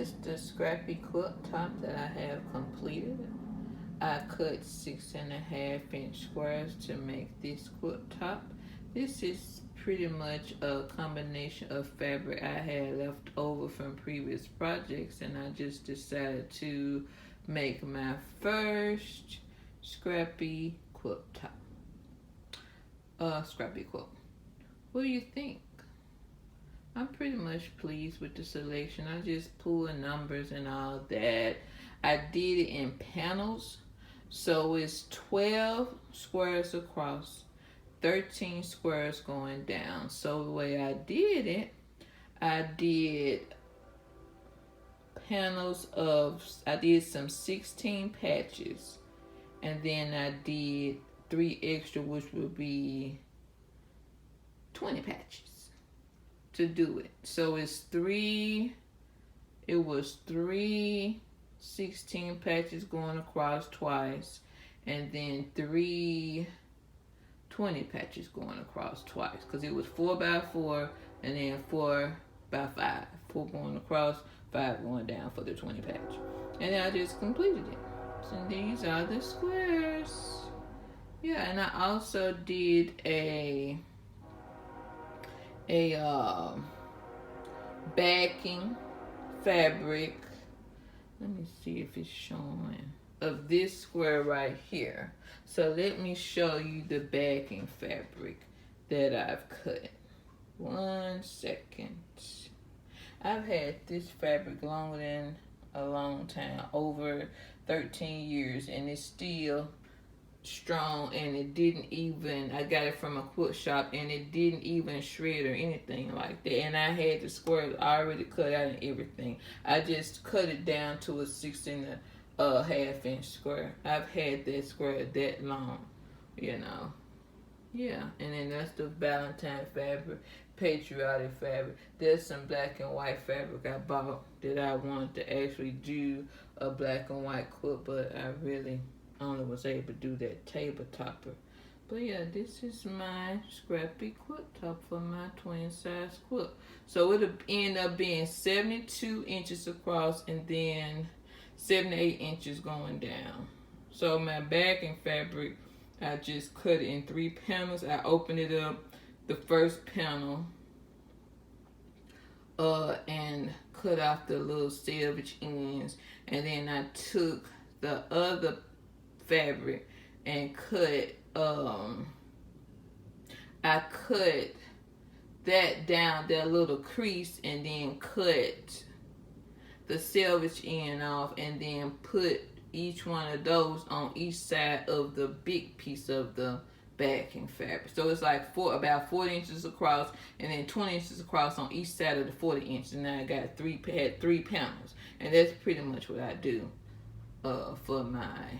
It's the Scrappy quilt top that I have completed. I cut 6.5-inch squares to make this quilt top. This is pretty much a combination of fabric I had left over from previous projects, and I just decided to make my first Scrappy quilt top. Scrappy quilt. What do you think? I'm pretty much pleased with the selection. I just pulled numbers and all that. I did it in panels. So it's 12 squares across, 13 squares going down. So the way I did it, I did I did some 16 patches. And then I did 3 extra, which would be 20 patches to do it. So it was three 16 patches going across twice, and then 3 20 patches going across twice, because it was 4x4 and then 4x5, 4 going across, 5 going down for the 20 patch. And then I just completed it. So these are the squares. Yeah, and I also did a backing fabric. Let me see if it's showing, of this square right here. So let me show you the backing fabric that I've cut. 1 second. I've had this fabric longer than a long time, over 13 years, and it's still strong, and it didn't even, I got it from a quilt shop, and it didn't even shred or anything like that. And I had the square already cut out and everything. I just cut it down to a 6.5-inch square. I've had that square that long, you know. Yeah, and then that's the Valentine fabric, patriotic fabric. There's some black and white fabric I bought that I wanted to actually do a black and white quilt, but I really only was able to do that table topper. But yeah, this is my Scrappy quilt top for my twin size quilt. So it'll end up being 72 inches across and then 78 inches going down. So my backing fabric, I just cut it in 3 panels. I opened it up, the first panel, and cut off the little selvage ends, and then I took the other fabric and cut I cut that down, that little crease, and then cut the selvage end off, and then put each one of those on each side of the big piece of the backing fabric. So it's like about 40 inches across, and then 20 inches across on each side of the 40 inches. And now I got 3 panels, and that's pretty much what I do for my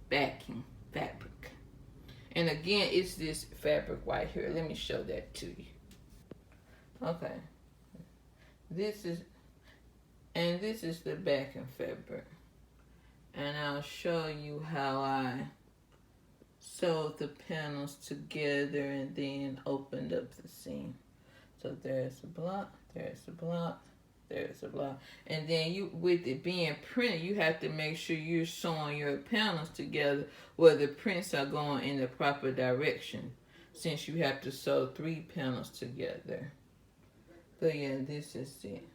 backing fabric. And again, it's this fabric right here. Let me show that to you. Okay, this is the backing fabric, and I'll show you how I sewed the panels together and then opened up the seam. So there's a block, there's a block, there's a block. And then you, with it being printed, you have to make sure you're sewing your panels together where the prints are going in the proper direction, since you have to sew 3 panels together. But yeah, this is it.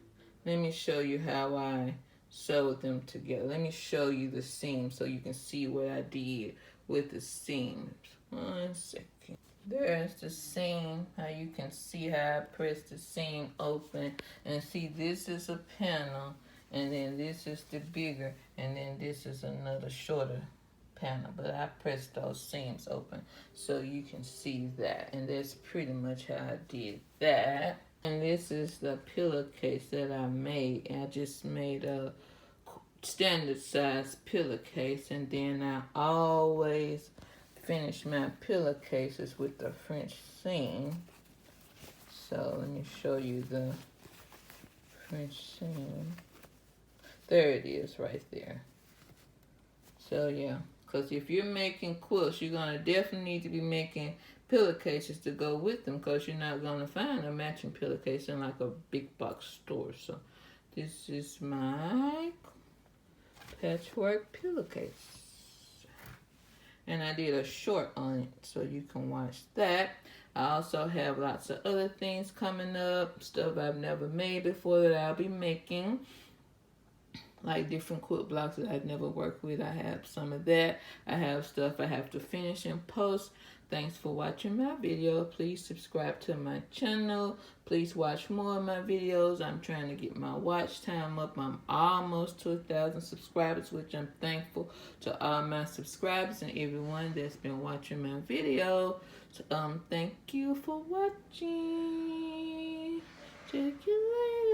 Let me show you how I sewed them together. Let me show you the seam so you can see what I did with the seams. 1 second. There's the seam. How you can see how I pressed the seam open. And see, this is a panel, and then this is the bigger, and then this is another shorter panel. But I pressed those seams open so you can see that. And that's pretty much how I did that. And this is the pillowcase that I made. I just made a standard size pillowcase, and then I always finish my pillowcases with the French seam. So let me show you the French seam. There it is right there. So yeah, because if you're making quilts, you're going to definitely need to be making pillowcases to go with them, because you're not going to find a matching pillowcase in like a big box store. So This is my Patchwork Pillowcase. And I did a short on it, so you can watch that. I also have lots of other things coming up, stuff I've never made before that I'll be making. Like different quilt blocks that I've never worked with. I have some of that. I have stuff I have to finish and post. Thanks for watching my video. Please subscribe to my channel. Please watch more of my videos. I'm trying to get my watch time up. I'm almost to 1,000 subscribers, which I'm thankful to all my subscribers and everyone that's been watching my video. So, thank you for watching. Check you later.